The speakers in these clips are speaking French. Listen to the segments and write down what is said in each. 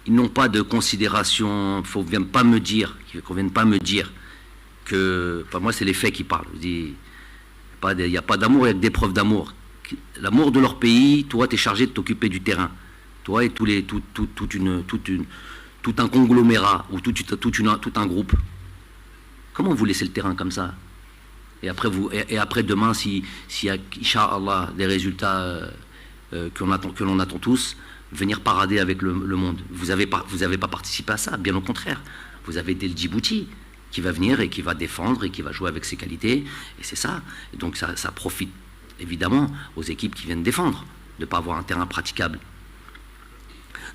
ils n'ont pas de considération. Il ne qu'on vienne pas me dire que. Enfin, moi, c'est les faits qui parlent. Il n'y a pas d'amour, il y a que des preuves d'amour. L'amour de leur pays, toi, tu es chargé de t'occuper du terrain. Toi et tout un conglomérat ou tout un groupe. Comment vous laissez le terrain comme ça? Et après demain, s'il y a, Inch'Allah, des résultats que l'on attend tous, venir parader avec le monde. Vous n'avez pas participé à ça, bien au contraire. Vous avez Del Djibouti qui va venir et qui va défendre et qui va jouer avec ses qualités. Et c'est ça. Et donc ça profite évidemment aux équipes qui viennent défendre, de ne pas avoir un terrain praticable.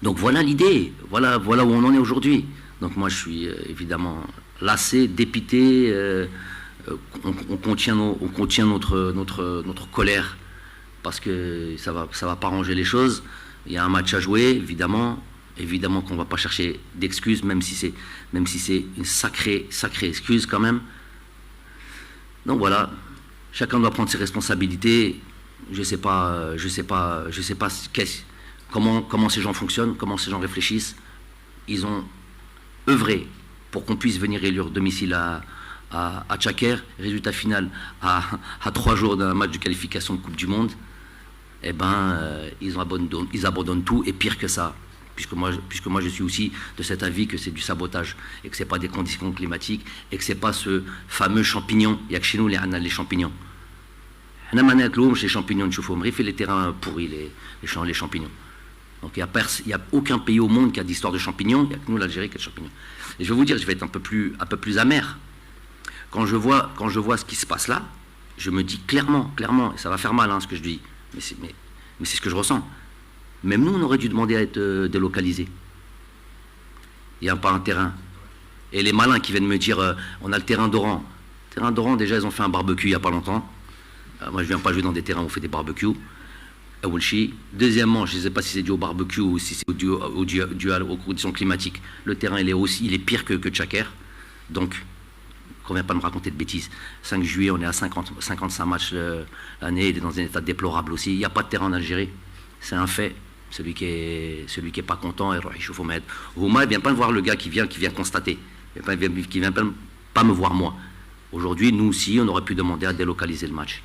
Donc voilà l'idée, voilà où on en est aujourd'hui. Donc moi je suis évidemment lassé, dépité, on contient notre colère parce que ça va pas ranger les choses. Il y a un match à jouer, évidemment qu'on ne va pas chercher d'excuses, même si c'est une sacrée excuse quand même. Donc voilà, chacun doit prendre ses responsabilités. Je sais pas comment ces gens fonctionnent, comment ces gens réfléchissent. Ils ont œuvré pour qu'on puisse venir élire domicile à Tchaker. Résultat final, à 3 jours d'un match de qualification de Coupe du Monde, eh ben, ils abandonnent tout, et pire que ça. Puisque moi je suis aussi de cet avis que c'est du sabotage, et que ce n'est pas des conditions climatiques, et que ce n'est pas ce fameux champignon. Il n'y a que chez nous les champignons. Les champignons de fait les terrains pourris, les champignons. Donc il n'y a aucun pays au monde qui a d'histoire de champignons, il n'y a que nous l'Algérie qui a de champignons. Et je vais vous dire, je vais être un peu plus amer. Quand je vois ce qui se passe là, je me dis clairement, et ça va faire mal ce que je dis, mais c'est ce que je ressens. Même nous, on aurait dû demander à être délocalisés. Il n'y a pas un terrain. Et les malins qui viennent me dire, on a le terrain d'Oran. Le terrain d'Oran, déjà, ils ont fait un barbecue il n'y a pas longtemps. Moi, je ne viens pas jouer dans des terrains où on fait des barbecues. Deuxièmement, je ne sais pas si c'est dû au barbecue ou si c'est dû aux conditions climatiques. Le terrain, il est pire que Tchaker. Donc, qu'on ne vient pas me raconter de bêtises. 5 juillet, on est à 55 matchs l'année, il est dans un état déplorable aussi. Il n'y a pas de terrain en Algérie. C'est un fait. Celui qui est pas content, il chauffe au maître. Houma, il ne vient pas me voir le gars qui vient constater. Il ne vient pas me voir moi. Aujourd'hui, nous aussi, on aurait pu demander à délocaliser le match.